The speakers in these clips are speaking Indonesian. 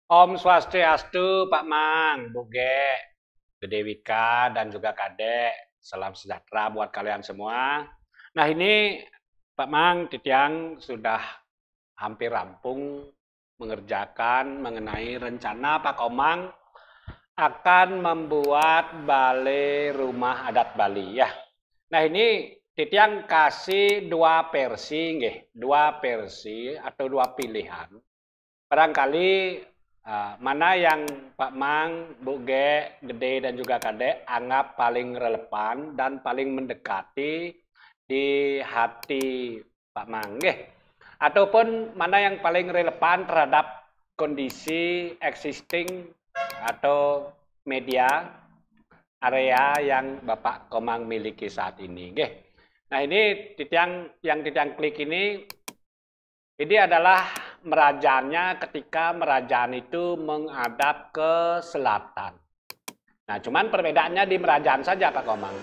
Om Swastiastu, Pak Mang, Bu Ge, Gede Wika, dan juga Kadek. Salam sejahtera buat kalian semua. Nah ini Pak Mang, Titiang sudah hampir rampung mengerjakan mengenai rencana Pak Komang akan membuat balai rumah adat Bali ya. Nah ini Titiang kasih dua versi, nggih, dua versi atau dua pilihan. Barangkali mana yang Pak Mang, Bu Ge, Gede dan juga Kadek anggap paling relevan dan paling mendekati di hati Pak Mang, nggih. Ataupun mana yang paling relevan terhadap kondisi existing atau media area yang Bapak Komang miliki saat ini, nggih. Nah, ini yang titiang klik ini adalah merajaannya ketika merajaan itu menghadap ke selatan. Nah, cuman perbedaannya di merajaan saja, Pak Komang.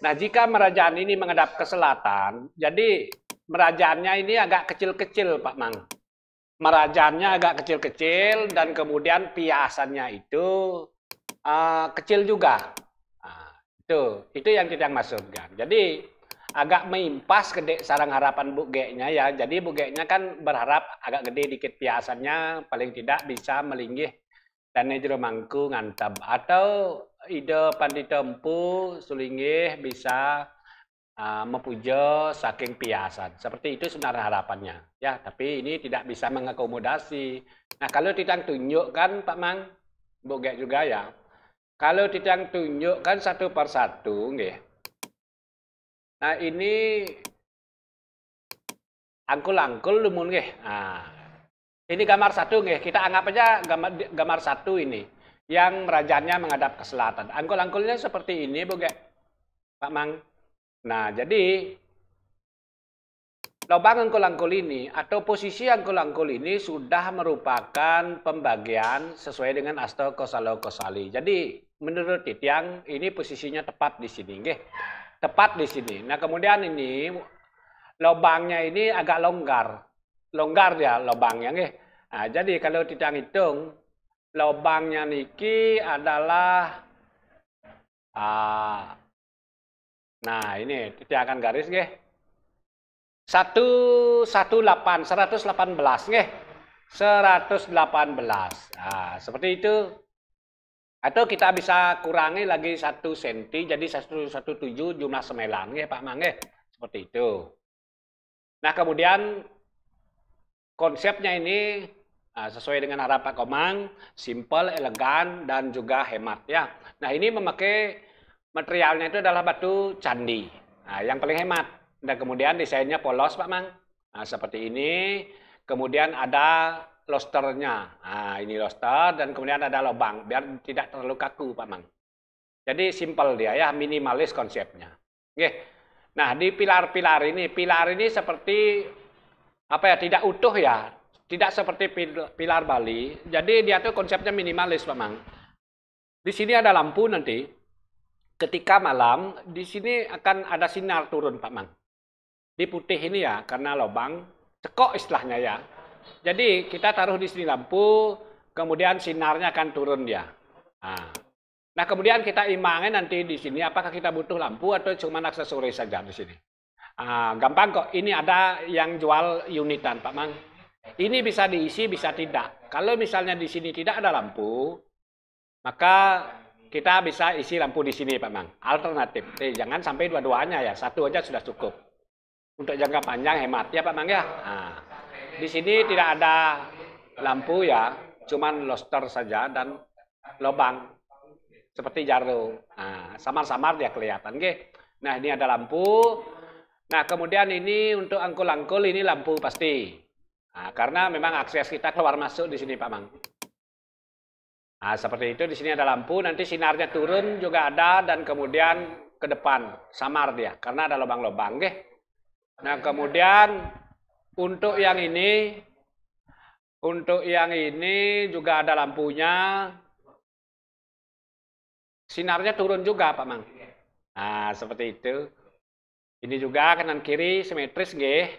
Nah, jika merajaan ini menghadap ke selatan, jadi merajaannya ini agak kecil-kecil, Pak Mang. Merajaannya agak kecil-kecil dan kemudian piasannya itu kecil juga. Nah, itu yang kita maksudkan. Jadi agak meimpas gede sarang harapan Bu G-nya ya. Jadi Bu G-nya kan berharap agak gede dikit piasannya paling tidak bisa melinggih dan jero mangku ngantap atau ide panditempu sulinggih bisa mepuja saking piasan. Seperti itu sebenarnya harapannya. Ya, tapi ini tidak bisa mengakomodasi. Nah, kalau tidak tunjukkan Pak Mang, Bu G juga ya. Kalau tidak tunjukkan satu persatu, nggih. Nah, ini angkul-angkul lumun nggih. Nah, ini gambar satu nggih. Kita anggap aja gambar satu ini yang rajanya menghadap ke selatan. Angkul-angkulnya seperti ini, Bu, Pak Mang. Nah, jadi lubang angkul-angkul ini atau posisi angkul-angkul ini sudah merupakan pembagian sesuai dengan Asto Kosalo Kosali. Jadi menurut Titiang ini posisinya tepat di sini, nggih. Tepat di sini. Nah, kemudian ini lubangnya ini agak longgar. Longgar ya lubangnya nggih. Nah, jadi kalau Titiang hitung lubangnya niki adalah nah ini Titiang akan garis nggih. 118 nggih. 118. Nah, seperti itu. Atau kita bisa kurangi lagi 1 senti jadi 117 jumlah semelan nggih Pak Mang nggih. Seperti itu. Nah, kemudian konsepnya ini sesuai dengan harapan Pak Komang, simple, elegan dan juga hemat ya. Nah, ini memakai materialnya itu adalah batu candi. Nah, yang paling hemat. Dan kemudian desainnya polos Pak Mang. Nah, seperti ini. Kemudian ada losternya. Nah, ini loster dan kemudian ada lubang biar tidak terlalu kaku Pak Mang. Jadi simple dia ya, minimalis konsepnya. Oke. Nah, di pilar ini seperti apa ya, tidak utuh ya. Tidak seperti pilar Bali. Jadi dia tuh konsepnya minimalis, Pak Mang. Di sini ada lampu nanti. Ketika malam, di sini akan ada sinar turun, Pak Mang. Di putih ini ya, karena lubang, cekok istilahnya ya. Jadi kita taruh di sini lampu, kemudian sinarnya akan turun dia. Nah, kemudian kita imangin nanti di sini, apakah kita butuh lampu atau cuma aksesoris saja di sini. Gampang kok, ini ada yang jual unitan, Pak Mang. Ini bisa diisi, bisa tidak. Kalau misalnya di sini tidak ada lampu, maka kita bisa isi lampu di sini, Pak Mang. Alternatif. Jangan sampai dua-duanya ya, satu aja sudah cukup. Untuk jangka panjang hemat ya, Pak Mang ya. Nah, di sini tidak ada lampu ya, cuman loster saja dan lubang seperti jarum. Nah, samar-samar dia kelihatan, nggih. Nah, ini ada lampu. Nah, kemudian ini untuk angkul-angkul ini lampu pasti. Nah, karena memang akses kita keluar masuk di sini Pak Mang. Nah, seperti itu di sini ada lampu, nanti sinarnya turun juga ada dan kemudian ke depan samar dia karena ada lubang-lubang, nggih. Nah, kemudian untuk yang ini juga ada lampunya. Sinarnya turun juga Pak Mang. Nah, seperti itu. Ini juga kanan kiri simetris nggih.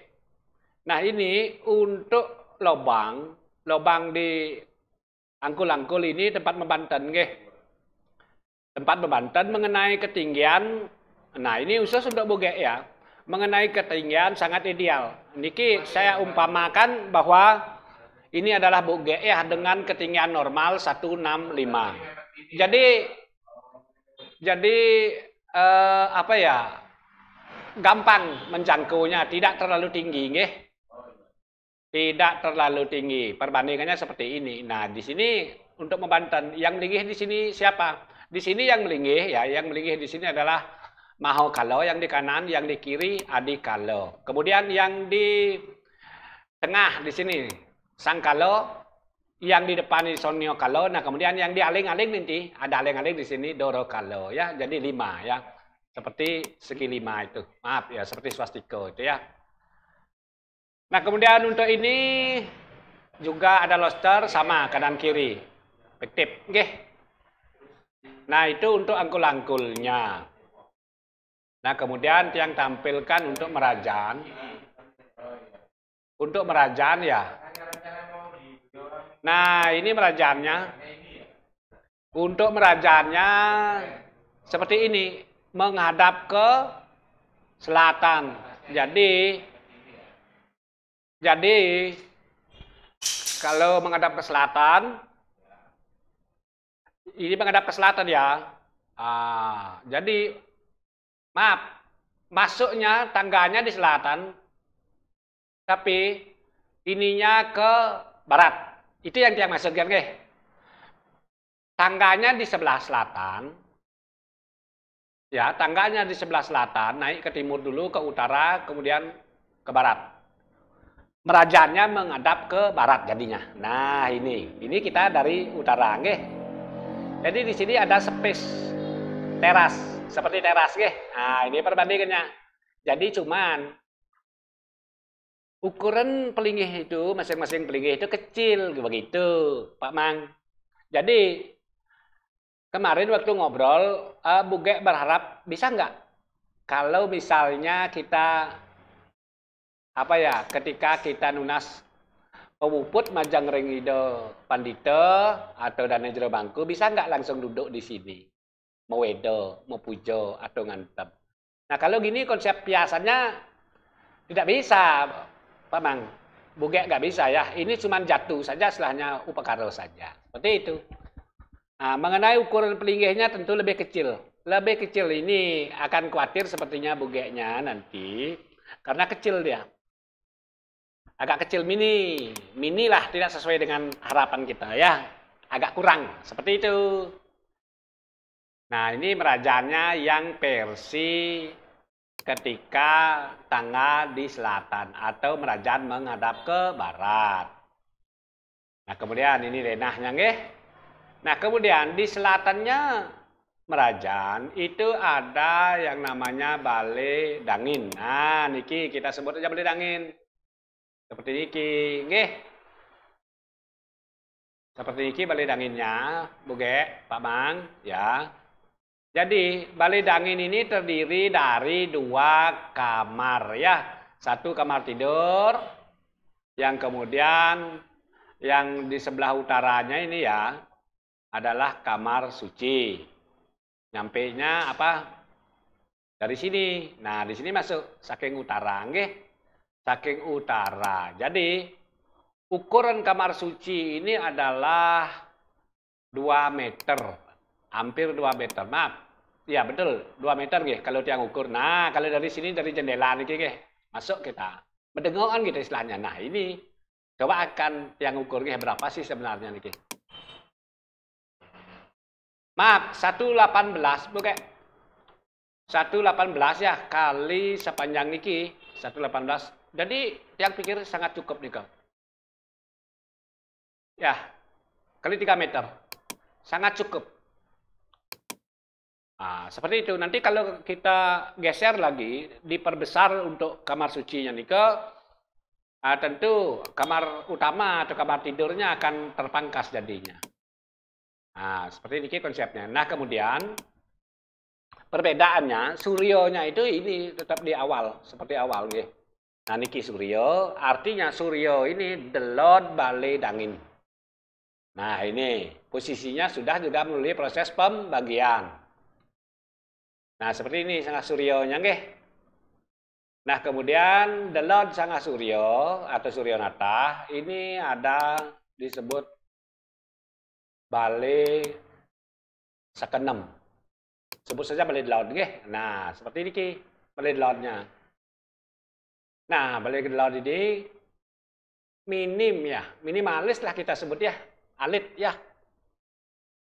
Nah, ini untuk lubang lubang di angkul-angkul ini tempat membanten nggih. Tempat membanten mengenai ketinggian. Nah, ini khusus untuk bugek ya. Mengenai ketinggian sangat ideal. Niki saya umpamakan bahwa ini adalah bugek ya dengan ketinggian normal 165. Jadi apa ya? Gampang menjangkaunya, tidak terlalu tinggi nggih. Tidak terlalu tinggi. Perbandingannya seperti ini. Nah, di sini untuk membanten yang linggih di sini siapa? Di sini yang melinggih ya, yang melinggih di sini adalah Mahokalo yang di kanan, yang di kiri Adikalo. Kemudian yang di tengah di sini Sangkalo, yang di depan ini Sonyokalo. Nah, kemudian yang di aling-aling nanti ada aling-aling di sini Dorokalo ya. Jadi 5 ya. Seperti segi 5 itu. Maaf ya, seperti swastiko itu ya. Nah, kemudian untuk ini juga ada lobster sama kanan kiri. Pektip, nggih. Nah, itu untuk angkul-angkulnya. Nah, kemudian yang tampilkan untuk merajan. Untuk merajan ya. Nah, ini merajannya. Untuk merajannya seperti ini. Menghadap ke selatan. Jadi kalau menghadap ke selatan, ini menghadap ke selatan ya. Jadi maaf, masuknya tangganya di selatan, tapi ininya ke barat. Itu yang dia maksudkan, guys. Tangganya di sebelah selatan. Ya, tangganya di sebelah selatan, naik ke timur dulu, ke utara, kemudian ke barat. Merajannya menghadap ke barat jadinya. Nah, ini kita dari utara, nggih. Jadi di sini ada space teras, seperti teras, nggih. Nah, ini perbandingannya. Jadi cuman ukuran pelinggih itu, masing-masing pelinggih itu kecil, begitu, Pak Mang. Jadi kemarin waktu ngobrol, Bugek berharap bisa nggak kalau misalnya kita ketika kita nunas pemuput majang rengido pandita atau dana jero bangku, bisa nggak langsung duduk di sini, mau wedo, mau pujo atau ngantep. Nah, kalau gini konsep biasanya tidak bisa, Pak Mang. Bugek nggak bisa ya. Ini cuma jatuh saja, setelahnya upakaro saja. Seperti itu. Nah, mengenai ukuran pelinggihnya tentu lebih kecil. Lebih kecil ini akan khawatir sepertinya bugeknya nanti. Karena kecil dia. Agak kecil mini. Mini lah, tidak sesuai dengan harapan kita ya. Agak kurang. Seperti itu. Nah, ini merajannya yang versi ketika tangga di selatan. Atau merajan menghadap ke barat. Nah, kemudian ini denahnya nggih. Nah, kemudian di selatannya merajan itu ada yang namanya balai dangin. Nah, niki kita sebut aja balai dangin. Seperti niki, nggih. Seperti niki balai danginnya, Bugek, Pak Mang, ya. Jadi, balai dangin ini terdiri dari 2 kamar ya. 1 kamar tidur, yang kemudian yang di sebelah utaranya ini ya adalah kamar suci. Nyampenya apa? Dari sini. Nah, di sini masuk saking utara, nggih. Saking utara. Jadi, ukuran kamar suci ini adalah 2 meter. Hampir 2 meter. Maaf. Ya, betul. 2 meter, nggih. Kalau tiang ukur. Nah, kalau dari sini, dari jendela niki, nggih. Masuk kita. Mendengokan gitu istilahnya. Nah, ini. Coba akan tiang ukurnya berapa sih sebenarnya niki. Maaf, 118, Bugek. 118 ya, kali sepanjang niki, 118. Jadi, yang pikir sangat cukup nih, kau. Ya, kali 3 meter. Sangat cukup. Nah, seperti itu. Nanti kalau kita geser lagi, diperbesar untuk kamar sucinya nih, tentu kamar utama atau kamar tidurnya akan terpangkas jadinya. Nah, seperti ini konsepnya. Nah, kemudian perbedaannya, suryonya itu ini tetap di awal, seperti awal. Gitu. Nah, niki suryo, artinya suryo ini delot bale dangin. Nah, ini posisinya sudah juga melalui proses pembagian. Nah, seperti ini sangat suryonya nggih. Nah, kemudian delot sangat suryo atau suryo nata ini ada disebut bale sakenem. Sebut saja bale delot nggih. Nah, seperti ini ki bale delotnya. Nah, bale delot ini minim ya, minimalis lah kita sebut ya, alit ya.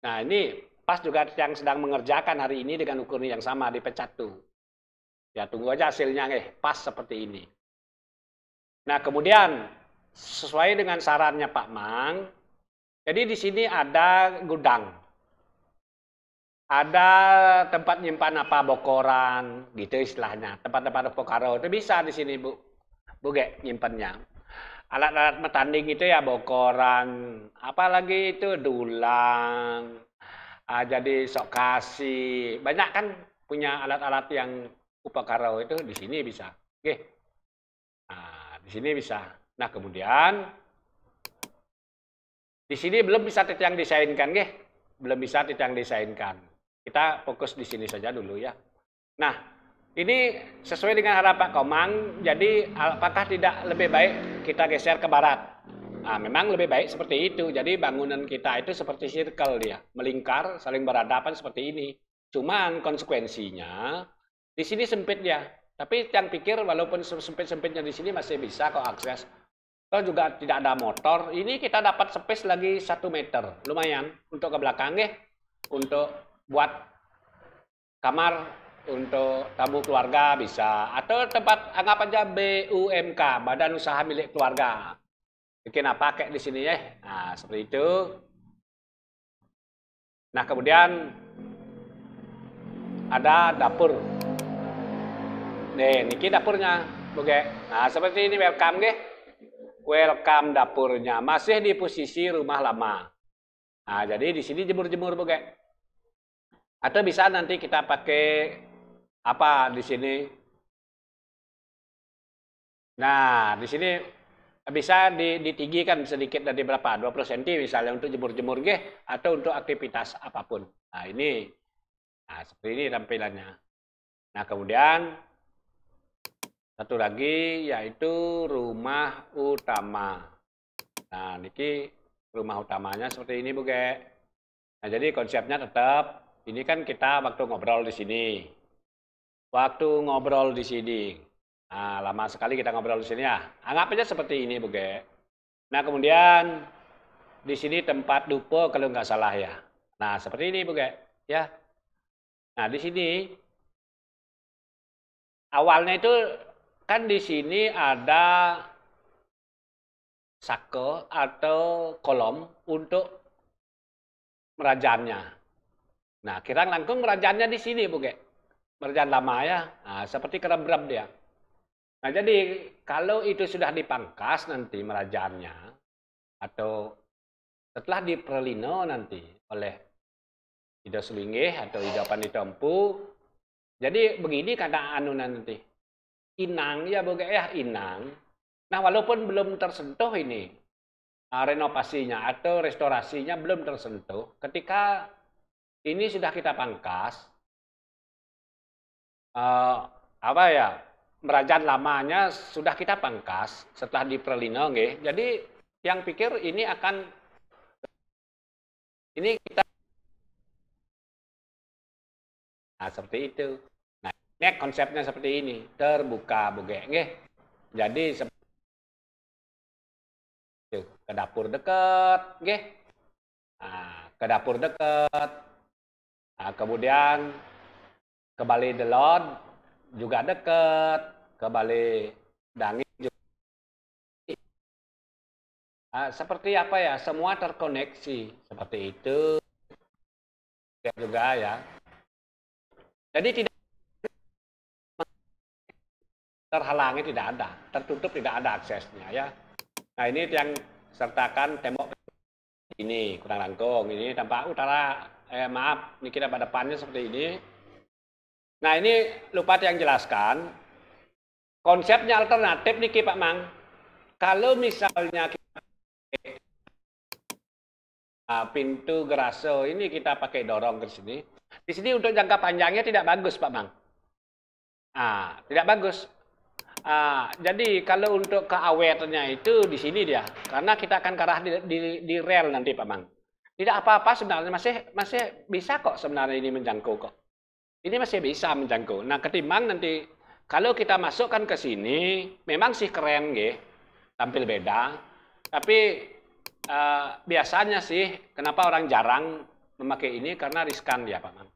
Nah, ini pas juga yang sedang mengerjakan hari ini dengan ukuran yang sama dipecat tuh. Ya, tunggu aja hasilnya pas seperti ini. Nah, kemudian sesuai dengan sarannya Pak Mang, jadi di sini ada gudang. Ada tempat nyimpan apa bokoran gitu istilahnya. Tempat-tempat bokaro itu bisa di sini Bu. Bu Ge nyimpannya. Alat-alat metanding itu ya bokoran, apalagi itu dulang, jadi sok kasih. Banyak kan punya alat-alat yang upakara itu di sini bisa. Oke. Nah, di sini bisa. Nah, kemudian di sini belum bisa yang desainkan, nggih. Belum bisa yang desainkan. Kita fokus di sini saja dulu ya. Nah, ini sesuai dengan harapan Pak Komang, jadi apakah tidak lebih baik kita geser ke barat? Nah, memang lebih baik seperti itu. Jadi bangunan kita itu seperti circle dia, melingkar, saling berhadapan seperti ini. Cuman konsekuensinya di sini sempit ya. Tapi yang pikir walaupun sempit-sempitnya di sini masih bisa kok akses. Kalau juga tidak ada motor, ini kita dapat space lagi 1 meter, lumayan untuk ke belakang ya, untuk buat kamar untuk tamu keluarga bisa, atau tempat anggap aja BUMK, Badan Usaha Milik Keluarga. Bikin apa kayak di sini ya. Nah, seperti itu. Nah, kemudian ada dapur. Nih, niki dapurnya, Oke. Nah, seperti ini welcome nggih. Welcome dapurnya masih di posisi rumah lama. Nah, jadi di sini jemur-jemur Oke. Atau bisa nanti kita pakai apa di sini? Nah, di sini bisa ditinggikan sedikit dari berapa? 20 cm misalnya untuk jemur-jemur atau untuk aktivitas apapun. Nah, ini. Nah, seperti ini tampilannya. Nah, kemudian satu lagi yaitu rumah utama. Nah, ini rumah utamanya seperti ini, Bu Ge. Nah, jadi konsepnya tetap ini kan kita waktu ngobrol di sini. Waktu ngobrol di sini. Nah, lama sekali kita ngobrol di sini ya. Anggap aja seperti ini, Bu Ge. Nah, kemudian di sini tempat dupo kalau nggak salah ya. Nah, seperti ini, Bu Ge. Ya. Nah, di sini awalnya itu kan di sini ada sake atau kolom untuk merajannya. Nah, kirang langkung merajannya di sini, Bu Ge. Merajan lama ya. Nah, seperti kerem-rem dia. Nah, jadi kalau itu sudah dipangkas nanti merajannya atau setelah diperlino nanti oleh Ida Sulingih atau Ida Panitompu, jadi begini kata anu nanti. Inang ya Bu Ge ya, inang. Nah, walaupun belum tersentuh ini renovasinya atau restorasinya belum tersentuh, ketika ini sudah kita pangkas, apa ya, merajan lamanya sudah kita pangkas setelah diperlino nggih. Jadi yang pikir ini akan ini kita nah, seperti itu. Nah, ini konsepnya seperti ini, terbuka Bu Ge nggih. Jadi ke dapur dekat nggih. Nah, ke dapur dekat. Nah, kemudian ke Bali Delon juga dekat, ke Bali Dangit juga. Seperti apa ya, semua terkoneksi seperti itu juga ya. Jadi tidak terhalangi, tidak ada, tertutup tidak ada aksesnya ya. Nah, ini yang sertakan tembok ini kurang langkung, ini tampak utara, maaf, ini kita pada depannya seperti ini. Nah, ini lupa yang jelaskan. Konsepnya alternatif nih Pak Mang. Kalau misalnya pintu geraso ini kita pakai dorong ke sini. Di sini untuk jangka panjangnya tidak bagus Pak Mang. Tidak bagus. Jadi kalau untuk keawetannya itu di sini dia, karena kita akan ke arah di rel nanti Pak Mang. Tidak apa-apa sebenarnya, masih bisa kok sebenarnya ini menjangkau kok. Ini masih bisa menjangkau. Nah ketimbang nanti kalau kita masukkan ke sini, memang sih keren gitu, tampil beda. Tapi biasanya sih kenapa orang jarang memakai ini karena riskan dia Pak Mang.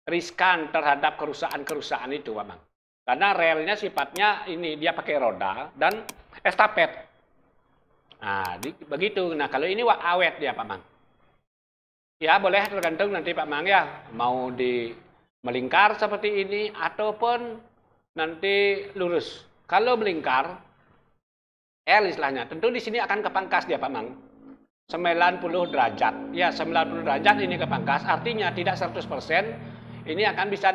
Riskan terhadap kerusakan-kerusakan itu Pak Mang. Karena relnya sifatnya ini dia pakai roda dan estafet. Begitu. Nah, kalau ini awet dia Pak Mang. Ya, boleh tergantung nanti Pak Mang ya. Mau di melingkar seperti ini ataupun nanti lurus. Kalau melingkar, L istilahnya. Tentu di sini akan kepangkas dia Pak Mang. 90 derajat. Ya, 90 derajat ini kepangkas. Artinya tidak 100%. Ini akan bisa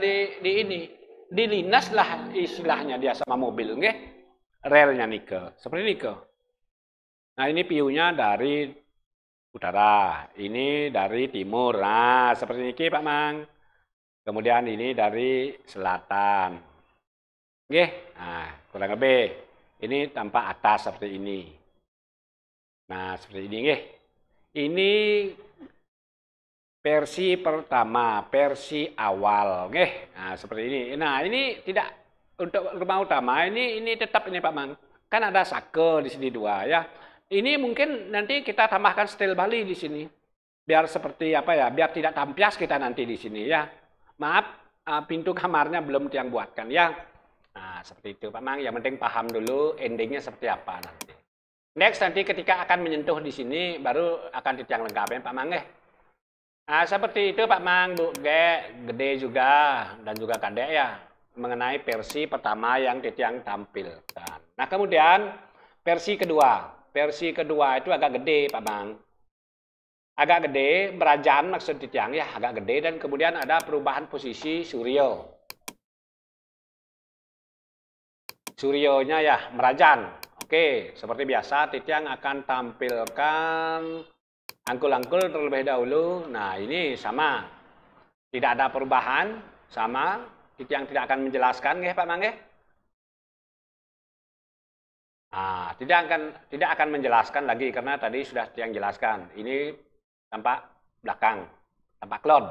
dilinas lah istilahnya dia sama mobil, nggih. Relnya nike, seperti nike. Nah, ini view-nya dari utara, ini dari timur. Nah, seperti niki Pak Mang. Kemudian ini dari selatan. Nggih. Nah, kurang lebih ini tampak atas seperti ini. Nah, seperti ini nggih. Ini versi pertama, versi awal, nggih. Nah, seperti ini. Nah, ini tidak untuk rumah utama, ini tetap ini Pak Mang. Kan ada sake di sini 2 ya. Ini mungkin nanti kita tambahkan setel Bali di sini. Biar seperti apa ya? Biar tidak tampias kita nanti di sini ya. Maaf, pintu kamarnya belum tiang buatkan ya. Nah, seperti itu Pak Mang. Yang penting paham dulu endingnya seperti apa nanti. Next nanti ketika akan menyentuh di sini baru akan ditiang lengkapnya Pak Mang. Nah, seperti itu Pak Mang, Bu Gede juga dan juga Kadek ya, mengenai versi pertama yang Titiang tampilkan. Nah, kemudian versi kedua. Versi kedua itu agak gede Pak Mang. Agak gede, berajaan maksud Titiang ya, agak gede dan kemudian ada perubahan posisi Suryo. Suryonya ya, merajan. Oke, seperti biasa Titiang akan tampilkan angkul-angkul terlebih dahulu. Nah, ini sama. Tidak ada perubahan, sama. Itu yang tidak akan menjelaskan, ya Pak Mang. Tidak akan menjelaskan lagi karena tadi sudah yang jelaskan. Ini tampak belakang, tampak cloud.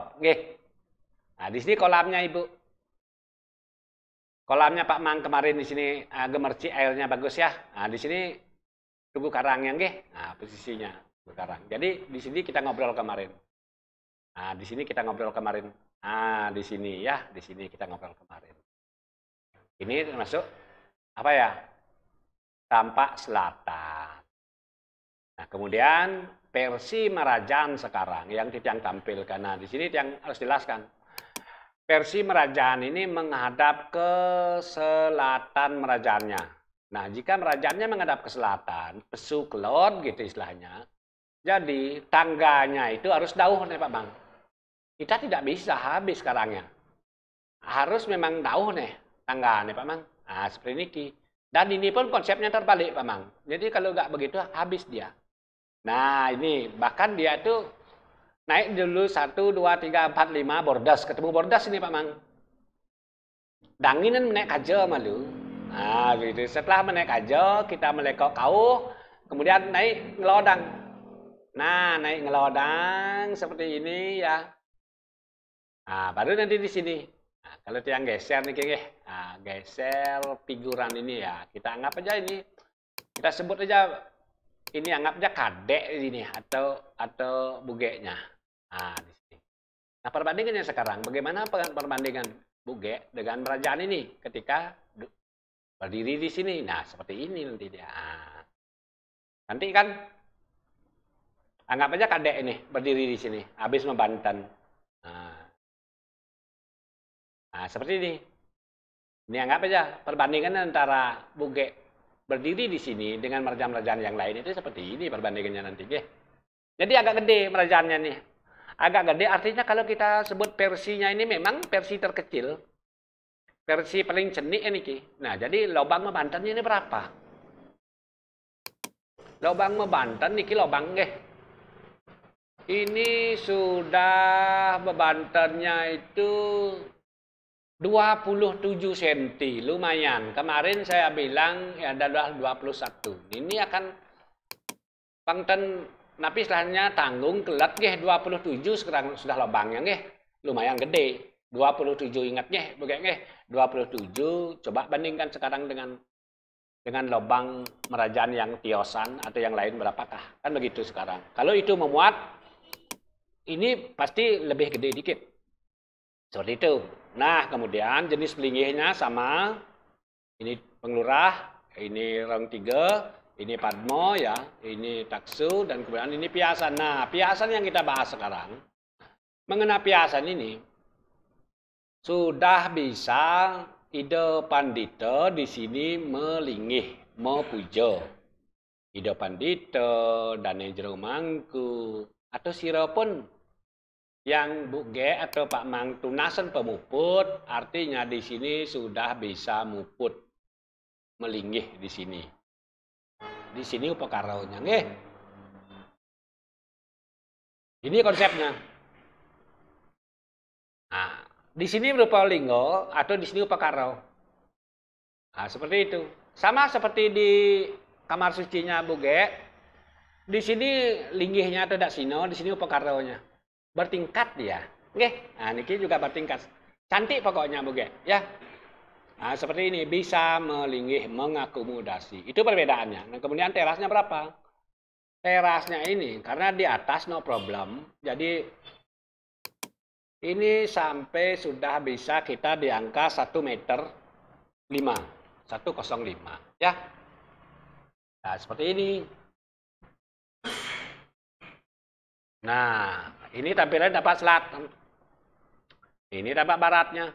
Nah, di sini kolamnya Ibu. Kolamnya Pak Mang kemarin di sini gemerci airnya bagus ya. Nah, di sini tubuh karangnya, Nah, posisinya. Sekarang. Jadi di sini kita ngobrol kemarin. Nah, di sini kita ngobrol kemarin. Nah, di sini ya, di sini kita ngobrol kemarin. Ini termasuk apa ya? Tampak selatan. Nah, kemudian versi Merajan sekarang yang tampilkan. Nah, di sini yang harus jelaskan. Versi Merajan ini menghadap ke selatan Merajannya. Nah, jika Merajannya menghadap ke selatan, pesu kelot gitu istilahnya. Jadi tangganya itu harus dauh nih Pak Bang. Kita tidak bisa habis sekarangnya. Harus memang dauh nih tangga nih Pak Bang. Nah seperti ini. Dan ini pun konsepnya terbalik Pak Bang. Jadi kalau nggak begitu habis dia. Nah ini bahkan dia itu naik dulu 1, 2, 3, 4, 5 bordas. Ketemu bordas ini Pak Bang. Danginan menaik aja malu. Nah gitu. Setelah menaik aja kita melekok kau. Kemudian naik ngelodang. Nah, naik ngelodang seperti ini ya. Nah, baru nanti di sini. Nah, kalau tiang geser nih, nah, geser figuran ini ya. Kita anggap aja ini. Kita sebut aja ini anggap aja kadek ini atau bugeknya. Nah, di sini. Nah, perbandingannya sekarang bagaimana perbandingan bugek dengan kerajaan ini ketika berdiri di sini. Nah, seperti ini nanti dia. Nah, nanti kan anggap aja kadek ini berdiri di sini, habis membanten. Nah, seperti ini. Ini anggap aja perbandingan antara bugek berdiri di sini dengan merajaan-merajaan yang lain itu seperti ini perbandingannya nanti. Jadi agak gede merajaannya nih. Agak gede artinya kalau kita sebut versinya ini memang versi terkecil. versi paling cenik ini ki. Nah, jadi lubang Banten ini berapa? Lubang Banten niki lubang nggih. Ini sudah bebantennya itu 27 cm, lumayan. Kemarin saya bilang ya adalah 21. Ini akan Banten, tapi istilahnya tanggung kelat nggih 27 sekarang sudah lubangnya nggih. Lumayan gede. 27 ingat nggih, begitu nggih. 27 coba bandingkan sekarang dengan lubang Merajaan yang tiosan atau yang lain berapakah? Kan begitu sekarang. Kalau itu memuat, ini pasti lebih gede dikit. Seperti itu. Nah, kemudian jenis pelinggihnya sama. Ini penglurah, ini rong 3, ini padmo ya, ini taksu, dan kemudian ini piasan. Nah, piasan yang kita bahas sekarang. Mengenai piasan ini, sudah bisa Ida Pandita di sini melinggih, mepuja. Ida Pandita, Dane Jero Mangku, atau sira pun yang Bu Ge atau Pak Mang tunasan pemuput, artinya di sini sudah bisa muput, melinggih di sini. Di sini upakaraunya, nggih. Ini konsepnya. Nah, di sini berupa linggo atau di sini upakarau. Nah, seperti itu. Sama seperti di kamar sucinya Bu Ge. Di sini linggihnya atau daksina, di sini upakaraunya. Bertingkat dia. Nggih. Nah, niki juga bertingkat. Cantik pokoknya Bu Ge, ya. Nah, seperti ini bisa melinggih, mengakomodasi. Itu perbedaannya. Nah, kemudian terasnya berapa? Terasnya ini karena di atas no problem. Jadi ini sampai sudah bisa kita di angka 1,5 meter 105, ya. Nah, seperti ini. Nah, ini tampilan dapat selatan. Ini dapat baratnya.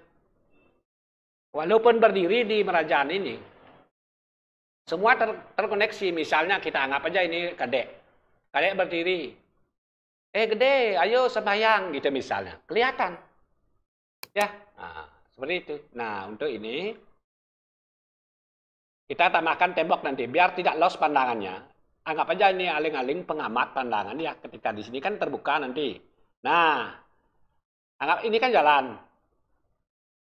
Walaupun berdiri di Merajaan ini, semua terkoneksi. Misalnya kita anggap aja ini kadek. Kadek berdiri. Gede, ayo sembahyang gitu misalnya. Kelihatan. Ya, nah, seperti itu. Nah, untuk ini kita tambahkan tembok nanti biar tidak lost pandangannya. Anggap aja ini aling-aling pengamat pandangan ya. Ketika di sini kan terbuka nanti. Nah, anggap ini kan jalan.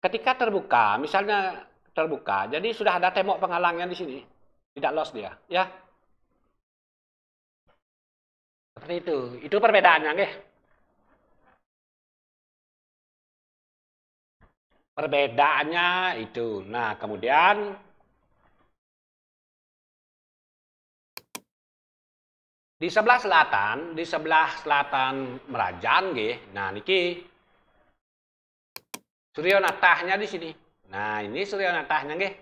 Ketika terbuka, misalnya terbuka, jadi sudah ada tembok penghalangnya di sini. Tidak lost dia, ya. Seperti itu. Itu perbedaannya, nggih. Perbedaannya itu. Nah, kemudian di sebelah selatan Merajaan nggih. Nah, niki Surya Natahnya di sini. Nah, ini Surya Natahnya nggih.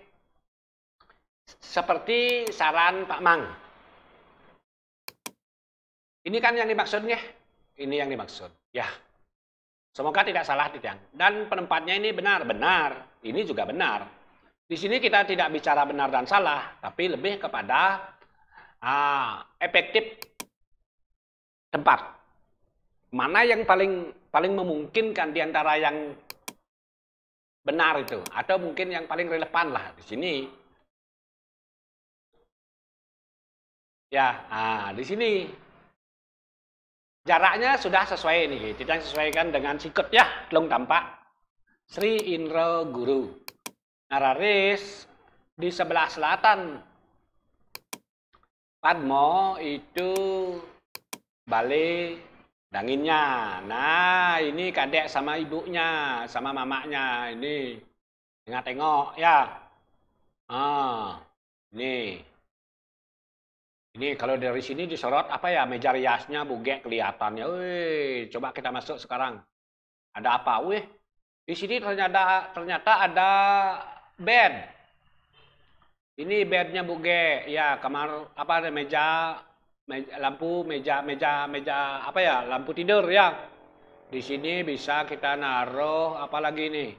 Seperti saran Pak Mang. Ini kan yang dimaksud nggih. Ini yang dimaksud. Ya. Semoga tidak salah Titiang. Dan penempatnya ini benar. Ini juga benar. Di sini kita tidak bicara benar dan salah, tapi lebih kepada efektif tempat. Mana yang paling memungkinkan di antara yang benar itu, atau mungkin yang paling relevan lah di sini. Ya, di sini jaraknya sudah sesuai nih, kita sesuaikan dengan sikut ya, telung tampak Sri Indra Guru. Nararis di sebelah selatan Padmo itu Bale Danginnya. Nah, ini kadek sama ibunya, sama mamanya. Ini tengok ya. Ini. Ini kalau dari sini disorot apa ya, meja riasnya bugek kelihatannya. Wih, coba kita masuk sekarang. Ada apa? Wih, di sini ternyata ada bed. Ini bednya bugek. Ya, kamar apa ada meja apa ya, lampu tidur ya. Di sini bisa kita naruh apa lagi nih,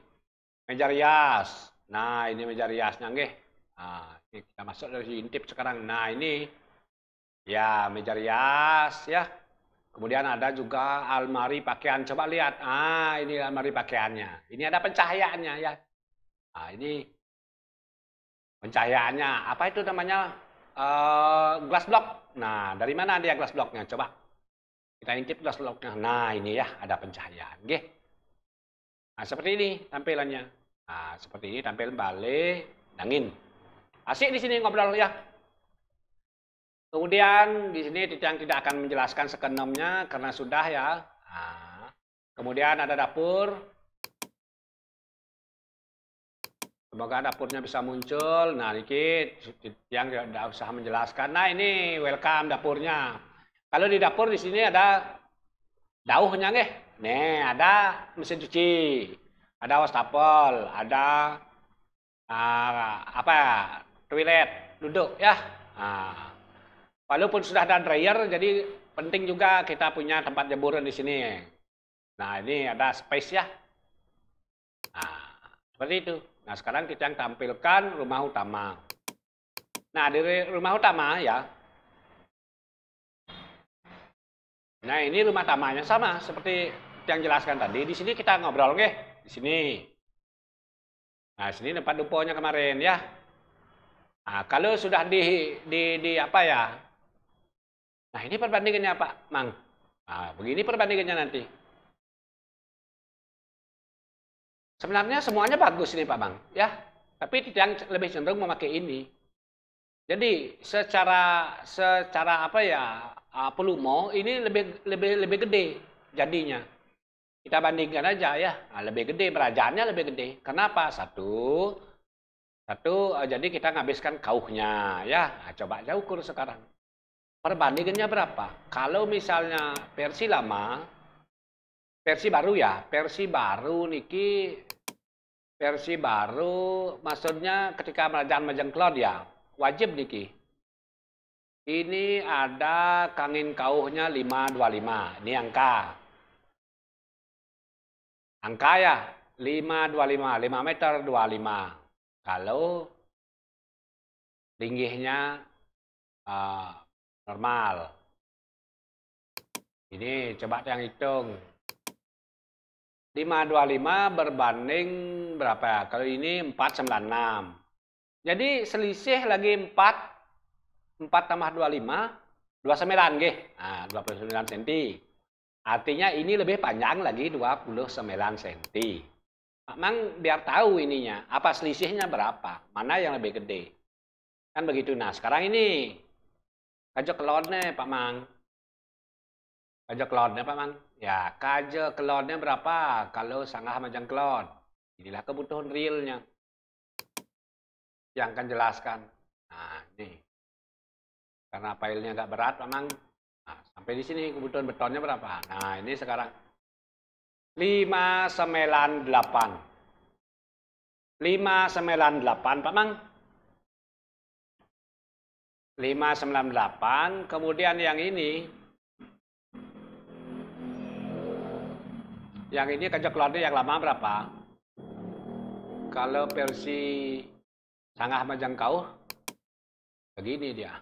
meja rias. Nah, ini meja riasnya nggih. Nah, ini kita masuk dari intip sekarang. Nah, ini ya meja rias ya. Kemudian ada juga almari pakaian. Coba lihat. Ini almari pakaiannya. Ini ada pencahayaannya ya. Nah, ini pencahayaannya. Apa itu namanya? Glass block. Nah, dari mana dia glass blocknya? Coba kita intip glass blocknya. Nah, ini ya ada pencahayaan. Oke. Nah, seperti ini tampilannya. Nah, seperti ini tampil balik, angin. Asik di sini ngobrol ya. Kemudian di sini yang tidak akan menjelaskan sekenomnya karena sudah ya. Nah, kemudian ada dapur. Semoga dapurnya bisa muncul. Nah, ini yang tidak usah menjelaskan. Nah, ini welcome dapurnya. Kalau di dapur di sini ada dauhnya nggih. Nih, ada mesin cuci, ada wastafel, ada apa ya? Toilet, duduk ya. Nah, walaupun sudah ada dryer, jadi penting juga kita punya tempat jemuran di sini. Nah, ini ada space ya. Nah, seperti itu. Nah, sekarang kita yang tampilkan rumah utama. Nah, di rumah utama ya. Nah, ini rumah utamanya sama seperti yang jelaskan tadi. Di sini kita ngobrol nggih. Di sini. Nah, sini tempat duponya kemarin ya. Nah, kalau sudah di apa ya? Nah, ini perbandingannya Pak Mang. Nah, begini perbandingannya nanti. Sebenarnya semuanya bagus ini Pak Mang, ya. Tapi yang lebih cenderung memakai ini. Jadi secara apa ya? Pelumo ini lebih gede jadinya. Kita bandingkan aja ya. Nah, lebih gede, berajaannya lebih gede. Kenapa? Satu, jadi kita ngabiskan kauhnya ya. Nah, coba aja ukur sekarang. Perbandingannya berapa? Kalau misalnya versi lama, versi baru ya, versi baru maksudnya ketika Majang Cloud ya, wajib niki. Ini ada kangin kauhnya 525, ini angka. Angka ya, 525, 5 meter 25. Kalau tingginya normal. Ini coba yang hitung. 525 berbanding berapa ya? Kalau ini 496. Jadi selisih lagi 4 tambah 25, 29 nggih. Nah, 29 cm. Artinya ini lebih panjang lagi 29 cm. Memang biar tahu ininya, apa selisihnya berapa, mana yang lebih gede. Kan begitu. Nah, sekarang ini kajak kelonnya Pak Mang. Kajak kelonnya Pak Mang. Ya, kajak kelonnya berapa kalau sanggah Majang Kelon. Inilah kebutuhan realnya. Yang akan jelaskan. Nah, ini. Karena filenya agak berat Pak Mang. Nah, sampai di sini kebutuhan betonnya berapa? Nah, ini sekarang 598. 598 Pak Mang. 598, kemudian yang ini kajak kelonnya yang lama berapa? Kalau versi sanggah Majang Kauh begini dia.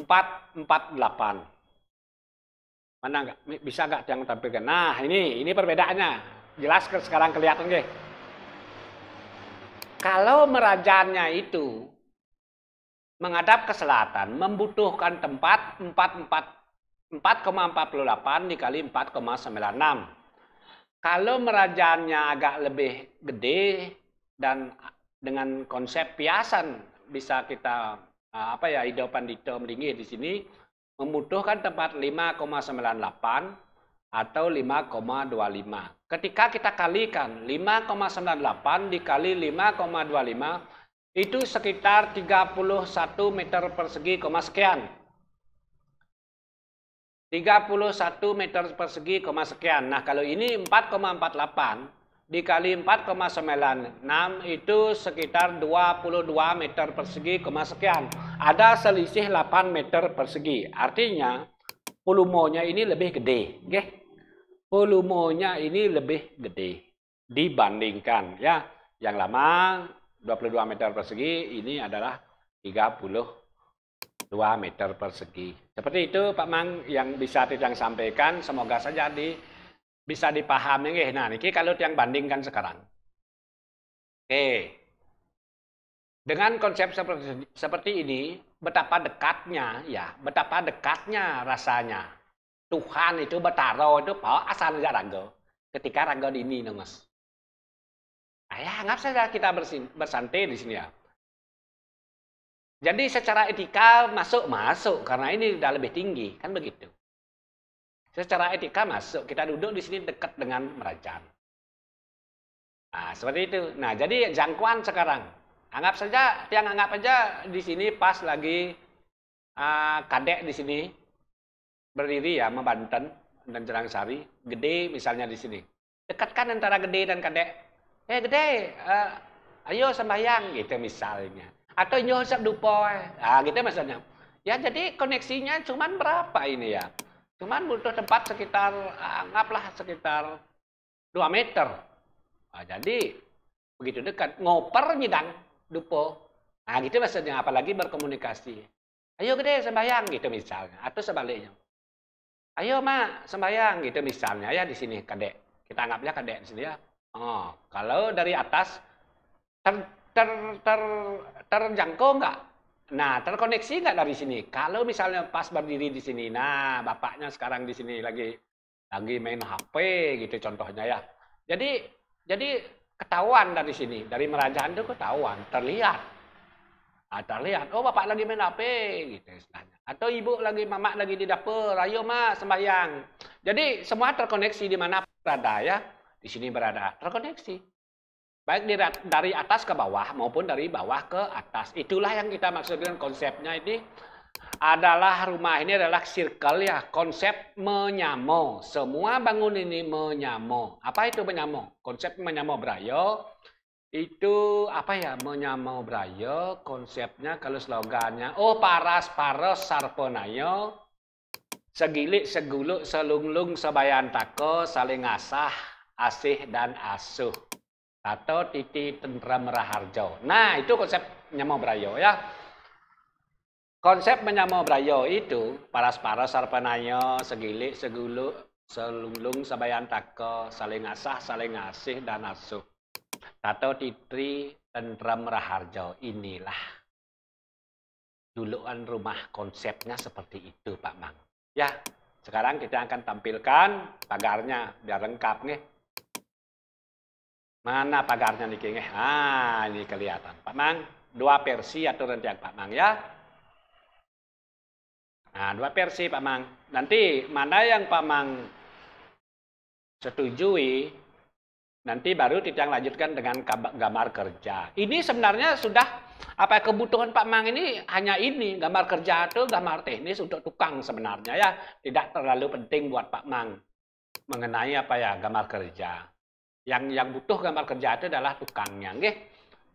448. Mana enggak? Bisa enggak yang tampilkan? Nah, ini perbedaannya. Jelas sekarang kelihatan nggih. Kalau merajannya itu menghadap ke selatan membutuhkan tempat 4,48 dikali 4,96. Kalau merajannya agak lebih gede dan dengan konsep piasan bisa kita hidupan dito melingih di sini membutuhkan tempat 5,98 atau 5,25. Ketika kita kalikan 5,98 dikali 5,25 itu sekitar 31 meter persegi, sekian. 31 meter persegi, sekian. Nah, kalau ini 4,48 dikali 4,96 itu sekitar 22 meter persegi, sekian. Ada selisih 8 meter persegi. Artinya, volumonya ini lebih gede. Okay? Volumonya ini lebih gede dibandingkan ya. Yang lama 22 meter persegi, ini adalah 32 meter persegi. Seperti itu Pak Mang yang bisa Tidang sampaikan, semoga saja bisa dipahami. Nah, ini kalau yang bandingkan sekarang. Oke. Dengan konsep seperti ini, betapa dekatnya ya, betapa dekatnya rasanya. Tuhan itu bertaruh itu bahwa asal raga. Ketika raga dini, Mas. Nah, ya, anggap saja kita bersantai di sini ya. Jadi secara etika masuk karena ini udah lebih tinggi, kan begitu. Secara etika masuk, kita duduk di sini dekat dengan merajaan. Nah, seperti itu. Nah, jadi jangkauan sekarang. Anggap saja, yang anggap aja di sini pas lagi kadek di sini berdiri ya, Membanten dan Jerangsari, gede misalnya di sini. Dekatkan antara gede dan kadek. Gede, ayo sembahyang gitu misalnya. Atau nyoh sab dupo. Gitu maksudnya. Ya jadi koneksinya cuman berapa ini ya? Cuman butuh tempat sekitar, anggaplah sekitar 2 meter. Jadi begitu dekat, ngoper nyidang dupo. Nah gitu maksudnya, apalagi berkomunikasi. Ayo gede sembahyang gitu misalnya. Atau sebaliknya. Ayo mak sembahyang gitu misalnya ya di sini kadek. Kita anggapnya kadek di sini ya. Oh, kalau dari atas terjangkau nggak? Nah, terkoneksi nggak dari sini? Kalau misalnya pas berdiri di sini, nah bapaknya sekarang di sini lagi main HP gitu contohnya ya. Jadi ketahuan dari sini, dari merajaan itu ketahuan, terlihat. Terlihat, oh bapak lagi main HP gitu istilahnya. Atau ibu lagi, mamak lagi di dapur, ayo mak sembahyang. Jadi semua terkoneksi di mana berada ya. Di sini berada, terkoneksi. Baik dari atas ke bawah maupun dari bawah ke atas. Itulah yang kita maksudkan konsepnya ini adalah rumah ini adalah circle ya. Konsep menyamo. Semua bangun ini menyamo. Apa itu menyamo? Konsep menyamo Brayo itu apa ya? Menyamo Brayo konsepnya kalau slogannya. Oh paras paros sarponayo. Segilik seguluk selunglung sebayan tako saling asah asih dan asuh. Atau titi tentram raharjo. Nah, itu konsep menyamo Brayo ya. Konsep menyamo Brayo itu paras-paras sarpanayo, segilik, segulu, selunglung, sabayan tako, saling asah, saling asih dan asuh. Tato titri tentram raharjo. Inilah duluan rumah konsepnya seperti itu Pak Mang. Ya, sekarang kita akan tampilkan pagarnya biar lengkap nih. Mana pagarnya nih King? Ini kelihatan. Pak Mang, 2 versi atau rentiak Pak Mang ya. Nah, 2 versi Pak Mang. Nanti mana yang Pak Mang setujui, nanti baru kita lanjutkan dengan gambar kerja. Ini sebenarnya sudah apa kebutuhan Pak Mang ini hanya ini, gambar kerja itu gambar teknis untuk tukang sebenarnya ya. Tidak terlalu penting buat Pak Mang mengenai apa ya gambar kerja. Yang butuh gambar kerja itu adalah tukangnya, nggih,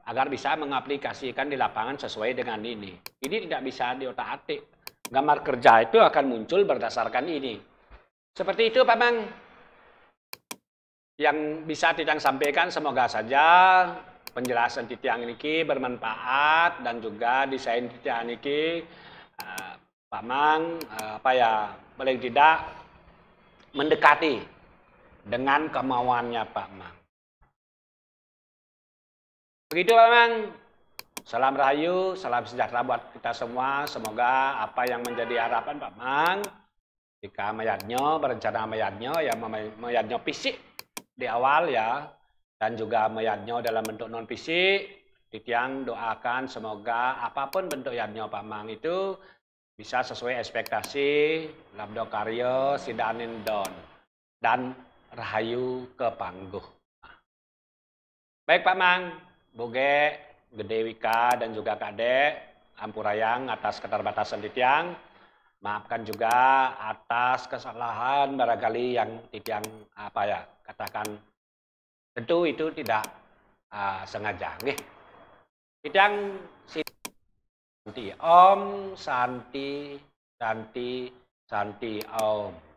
agar bisa mengaplikasikan di lapangan sesuai dengan ini. Ini tidak bisa diotak-atik. Gambar kerja itu akan muncul berdasarkan ini. Seperti itu, Pak Mang. Yang bisa Titiang sampaikan semoga saja penjelasan Titiang ini bermanfaat dan juga desain Titiang ini Pak Mang apa ya paling tidak mendekati dengan kemauannya Pak Mang. Begitu Pak Mang. Salam rahayu, salam sejahtera buat kita semua. Semoga apa yang menjadi harapan Pak Mang, jika mayatnya, berencana mayatnya, ya mayatnya fisik di awal ya, dan juga mayatnya dalam bentuk non fisik, Titiang doakan semoga apapun bentuk yatnya Pak Mang itu bisa sesuai ekspektasi, labdo karyo, sidanin don, dan rahayu ke pangguh. Baik Pak Mang, Boge, Gede Wika dan juga Kadek, Ampurayang atas keterbatasan Titiang. Maafkan juga atas kesalahan barangkali yang Titiang apa ya katakan tentu itu tidak sengaja. Nih, Titiang Santi Om, Santi, Santi, Santi Om.